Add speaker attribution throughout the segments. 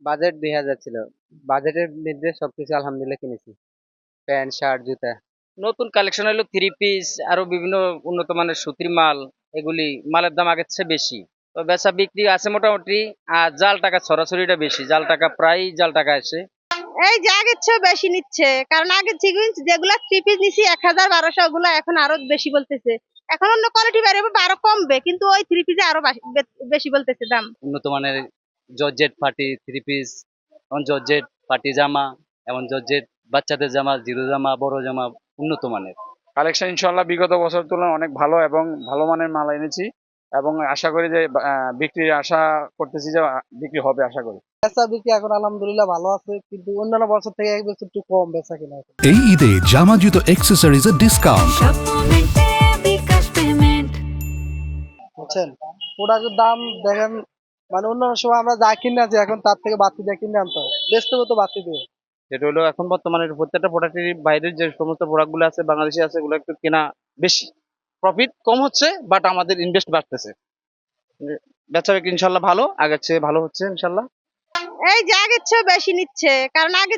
Speaker 1: Budget ২,০০০ ছিল। বাজেটের মধ্যে সবকিছু আলহামদুলিল্লাহ কিনেছি। প্যান্ট, শার্ট, জুতা।
Speaker 2: নতুন কালেকশন হলো থ্রি পিস, আরো বিভিন্ন উন্নত মানের সুতির মাল। এগুলি মালের দাম আগের চেয়ে বেশি, তো বেচা বিক্রি আছে মোটামুটি। আর জাল টাকা ছড়াছড়িটা বেশি, জাল টাকা প্রায় জাল টাকা আসে।
Speaker 3: এই যে আগের চেয়ে বেশি নিচ্ছে, কারণ আগে যেগুলা থ্রি পিস নিছি ১,০০০ ১,২০০, ওগুলা এখন আরো বেশি বলতেছে। এখন অন্য কোয়ালিটি বেরোবে বা আরো কমবে, কিন্তু ওই থ্রি পিসে আরো বেশি বলতেছে দাম।
Speaker 2: উন্নত মানের জর্জেট পার্টি থ্রি পিস, এবং জর্জেট পার্টি জামা, এবং জর্জেট বাচ্চাদের জামা, জিরো জামা, বড় জামা, উন্নত মানের
Speaker 4: কালেকশন ইনশাল্লাহ বিগত বছর তুলনায় অনেক ভালো এবং ভালো মানের মাল এনেছি, এবং আশা করি যে বিক্রির আশা করতেছি যে বিক্রি হবে আশা করি।
Speaker 5: বেচা বিক্রি এখন আলহামদুলিল্লাহ ভালো আছে, কিন্তু অন্যান্য বছর থেকে এক বছর একটু কম বেচা কিনা এখন।
Speaker 6: এই ঈদে জামা জুতো অ্যাক্সেসরিজের ডিসকাউন্ট।
Speaker 5: বুঝছেন, প্রোডাক্টের দাম দেখেন, মানে অন্যান্য সময় আমরা যা কিনে আছি এখন তার থেকে বাড়তি দিয়ে কিনে আনতে হয়, বেচতে হতো বাড়তি দিয়ে।
Speaker 1: যেটা হলো এখন বর্তমানে প্রত্যেকটা প্রোডাক্টের বাইরের যে সমস্ত প্রোডাক্ট গুলো আছে বাংলাদেশে আছে, এগুলো একটু কেনা বেশি। প্রফিট কম হচ্ছে, বাট আমাদের ইনভেস্ট বাড়তেছে। বেচা বিক্রি ইনশাল্লাহ ভালো, আগের চেয়ে ভালো হচ্ছে ইনশাল্লাহ।
Speaker 3: এই যে আগের চেয়ে বেশি নিচ্ছে, কারণ আগে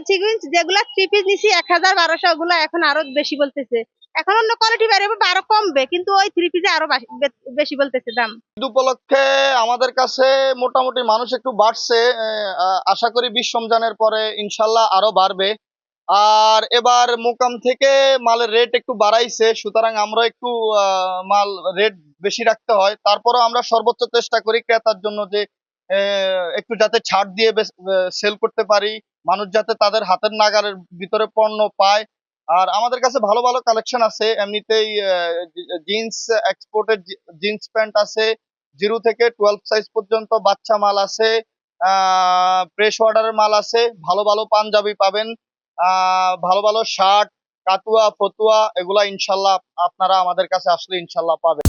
Speaker 3: যেগুলা থ্রি পিস নিছি ১,০০০ ১,২০০, ওগুলা এখন আরো বেশি বলতেছে। এখন অন্য কোয়ালিটি বেরোবে বা আরো কমবে, কিন্তু ওই থ্রি পিসে আরো বেশি বলতেছে দাম।
Speaker 7: ঈদ উপলক্ষে আমাদের কাছে মোটামুটি মানুষ একটু বাড়ছে। আশা করি ২০ রমজানের পরে ইনশাল্লাহ আরো বাড়বে। আর এবার মোকাম থেকে মালের রেট একটু বাড়াইছে, সুতরাং আমরা একটু মাল রেট বেশি রাখতে হয়। তারপরেও আমরা সর্বোচ্চ চেষ্টা করি ক্রেতার জন্য যে একটু যাতে ছাড় দিয়ে সেল করতে পারি, মানুষ যাতে তাদের হাতের নাগালের ভিতরে পণ্য পায়। আর আমাদের কাছে ভালো ভালো কালেকশন আছে এমনিতেই। জিন্স এক্সপোর্টের জিন্স প্যান্ট আছে, 0 থেকে 12 সাইজ পর্যন্ত বাচ্চা মাল আছে, প্রেস অর্ডারের মাল আছে, ভালো ভালো পাঞ্জাবি পাবেন, ভালো ভালো শার্ট, কাতুয়া ফতুয়া, এগুলা ইনশাল্লাহ আপনারা আমাদের কাছে আসলে ইনশাল্লাহ পাবেন।